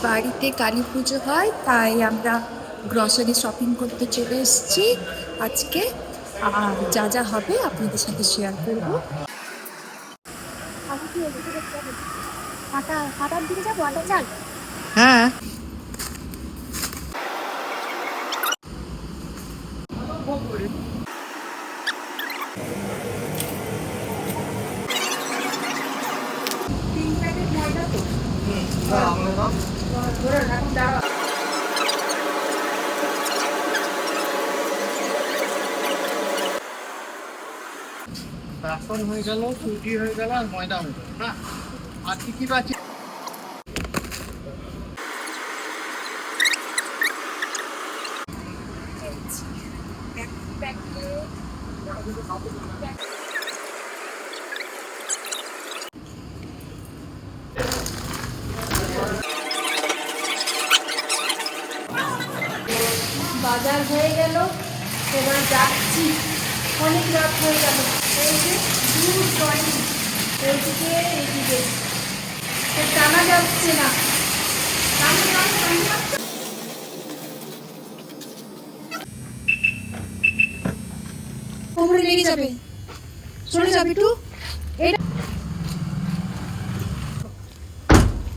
বাড়িতে কালী পুজো হয়, তাই আমরা গ্রসারি শপিং করতে চলে এসেছি আজকে। আর যা যা হবে আপনাদের সাথে শেয়ার করবো। হাটার দিকে যাবো, আটা চাল। হ্যাঁ, বেসন হয়ে গেল, সুজি হয়ে গেল, আর ময়দা হয়ে গেল না। আর কি কি বাকি? বাজার হয়ে গেল, এবার যাচ্ছি। অনেক রাত হয়ে গেল। এই যে দূর ড্রয়িং, এইদিকে এইদিকে টানা যাচ্ছে না। কোমরে লেগে যাবে, চলে যাবে একটু।